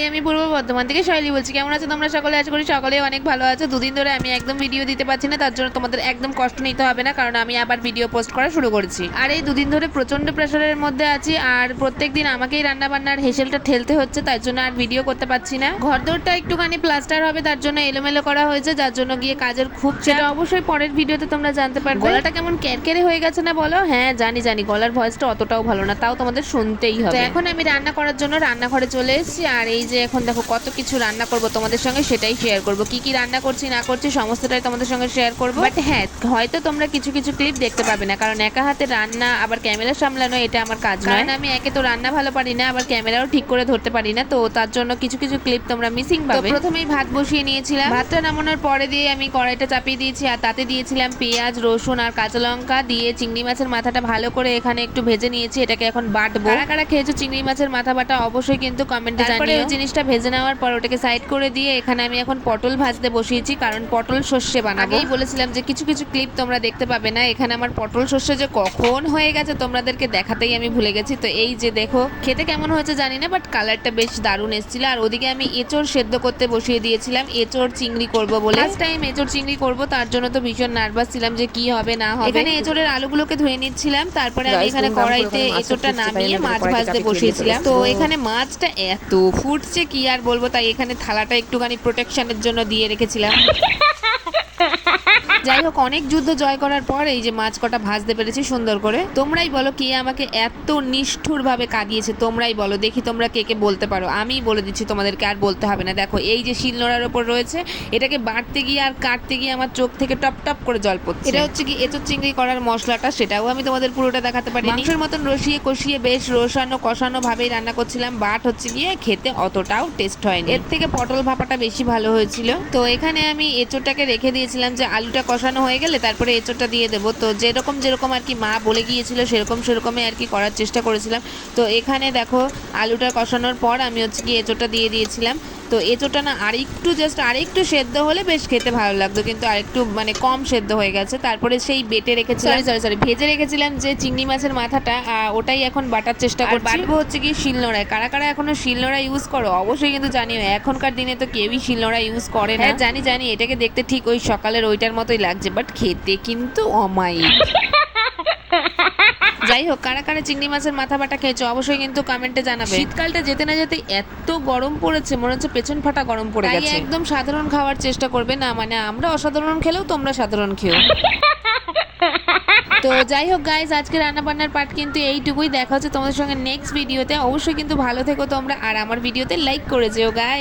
High, আমি পূর্ব বর্ধমান থেকে শৈলী বলছি। কেমন আছো তোমরা সকলে? আশা করি সকলে অনেক ভালো আছো। দুদিন ধরে আমি একদম ভিডিও দিতে পারছি না, তার জন্য তোমাদের একদম কষ্ট নিতে হবে না, কারণ আমি আবার ভিডিও পোস্ট করা শুরু করেছি। আর এই দুদিন ধরে প্রচন্ড প্রেশারের মধ্যে আছি, আর প্রত্যেকদিন আমাকেই রান্না বান্নার হেসেলটা ঠেলতে হচ্ছে, তার জন্য আর ভিডিও করতে পারছি না। ঘরদোরটা একটুখানি প্লাস্টার হবে, তার জন্য এলোমেলো করা হয়েছে, যার জন্য গিয়ে কাজের খুব সেটা অবশ্যই পরের ভিডিওতে তোমরা জানতে পারবে। গলাটা কেমন ক্যারকেরে হয়ে গেছে না বলো? হ্যাঁ জানি গলার ভয়েসটা অতটাও ভালো না, তাও তোমাদের শুনতেই হবে। তো এখন আমি রান্না করার জন্য রান্নাঘরে চলে এসেছি, আর এই যে এখন দেখো কত কিছু রান্না করব তোমাদের সঙ্গে, সেটাই শেয়ার করব। কি কি রান্না করছি না করছি সমস্তটাই তোমাদের সঙ্গে শেয়ার করব। বাট হ্যাঁ, হয়তো তোমরা কিছু কিছু ক্লিপ দেখতে পাবে না, কারণ একা হাতে রান্না আবার ক্যামেরা সামলানো এটা আমার কাজ নয়। কারণ আমি একে তো রান্না ভালো পারি না, আবার ক্যামেরাও ঠিক করে ধরতে পারি না, তো তার জন্য কিছু কিছু ক্লিপ তোমরা মিসিং পাবে। প্রথমেই ভাত বসিয়ে নিয়েছিলাম, ভাতটা নামানোর পরে দিয়ে আমি কড়াইটা চাপিয়ে দিয়েছি, আর তাতে দিয়েছিলাম পেঁয়াজ, রসুন আর কাঁচা লঙ্কা দিয়ে চিংড়ি মাছের মাথাটা ভালো করে এখানে একটু ভেজে নিয়েছি। এটাকে এখন বাটবো। কারা কারা খেয়েছো চিংড়ি মাছের মাথা বাটা অবশ্যই কিন্তু কমেন্টে জানিও। ওই জিনিসটা ভেজে নেওয়ার পর ওটাকে সাইড করে দিয়ে এখানে আমি এখন পটল ভাজতে বসিয়েছি, কারণ পটল সর্ষে বানাবো। আগেই বলেছিলাম যে কিছু কিছু ক্লিপ তোমরা দেখতে পাবে না। এখানে আমার পটল সর্ষে যে কখন হয়ে গেছে তোমাদেরকে দেখাতেই আমি ভুলে গেছি। তো এই যে দেখো, খেতে কেমন হয়েছে জানি না, বাট কালারটা বেশ দারুণ এসেছিল। আর ওদিকে আমি এঁচড় সেদ্ধ করতে বসিয়ে দিয়েছিলাম, এঁচড় চিংড়ি করব বলে। ফার্স্ট টাইম এঁচড় চিংড়ি করব, তার জন্য তো ভীষণ নার্ভাস ছিলাম যে কি হবে না হবে। এখানে এঁচড়ের আলুগুলোকে ধুয়ে নিচ্ছিলাম, তারপরে আমি এখানে কড়াইতে এঁচড়টা নামিয়ে মাছ ভাজতে বসিয়েছিলাম। তো এখানে মাছটা এত ফুটছে কি আর বলবো, তাই এখানে থালাটা একটুখানি প্রোটেকশনের জন্য দিয়ে রেখেছিলাম। যাই হোক, অনেক যুদ্ধ জয় করার পর এই যে মাছ কটা ভাজতে পেরেছি সুন্দর করে। তোমরাই বলো কে আমাকে এত নিষ্ঠুর ভাবে কাঁদিয়েছে, তোমরাই বলো দেখি, তোমরা কে কে বলতে পারো। আমি বলে দিচ্ছি তোমাদেরকে, আর বলতে হবে না। দেখো এই যে শিলনোড়ার ওপর রয়েছে, এটাকে বাটতে গিয়ে আর কাটতে গিয়ে আমার চোখ থেকে টপ টপ করে জল পড়ছে। এটা হচ্ছে কি এঁচড় চিংড়ি করার মশলাটা, সেটাও আমি তোমাদের পুরোটা দেখাতে পারি। মাংসের মতন রসিয়ে কষিয়ে বেশ রসানো কষানো ভাবেই রান্না করছিলাম, বাট হচ্ছে গিয়ে খেতে অতটাও টেস্ট হয়নি। এর থেকে পটল ভাপাটা বেশি ভালো হয়েছিল। তো এখানে আমি এঁচড়টাকে রেখে দিয়েছিলাম যে আলুটা কষানো হয়ে গেলে তারপরে এঁচড়টা দিয়ে দেবো। তো যেরকম আর কি মা বলে গিয়েছিল সেরকমই আর কি করার চেষ্টা করেছিলাম। তো এখানে দেখো আলুটা কষানোর পর আমি হচ্ছে কি এঁচড়টা দিয়ে দিয়েছিলাম। তো এঁচড়টা না আরেকটু সেদ্ধ হলে বেশ খেতে ভালো লাগতো, কিন্তু আরেকটু মানে কম সেদ্ধ হয়ে গেছে। তারপরে সেই বেটে রেখেছিলাম, সরি ভেজে রেখেছিলাম যে চিংড়ি মাছের মাথাটা, ওটাই এখন বাটার চেষ্টা করছি। বাটবো হচ্ছে কি শিলনোড়ায়। কারা কারা এখনো শিলনোড়া ইউজ করো অবশ্যই কিন্তু জানিও। এখনকার দিনে তো কেউই শিলনোড়া ইউজ করে না। জানি এটাকে দেখতে ঠিক ওই সকালের ওইটার মতোই লাগছে, বাট খেতে কিন্তু অমায়িক। যাই হোক, কারা কারা চিংড়ি মাছের মাথা বাটা খেয়েছো অবশ্যই কিন্তু কমেন্টে জানাবে। শীতকালটা যেতে না যেতে এত গরম পড়েছে, মনে হচ্ছে পেছন ফাটা গরম পড়ে গেছে। একদম সাধারণ খাওয়ার চেষ্টা করবে না, মানে আমরা অসাধারণ খেলেও তোমরা সাধারণ খেও। তো যাই হোক গাইজ, আজকে রান্না বান্নার পার্ট কিন্তু এইটুকুই। দেখা হচ্ছে তোমাদের সঙ্গে নেক্সট ভিডিওতে। অবশ্যই কিন্তু ভালো থেকো তোমরা, আর আমার ভিডিওতে লাইক করে যেও গাইজ।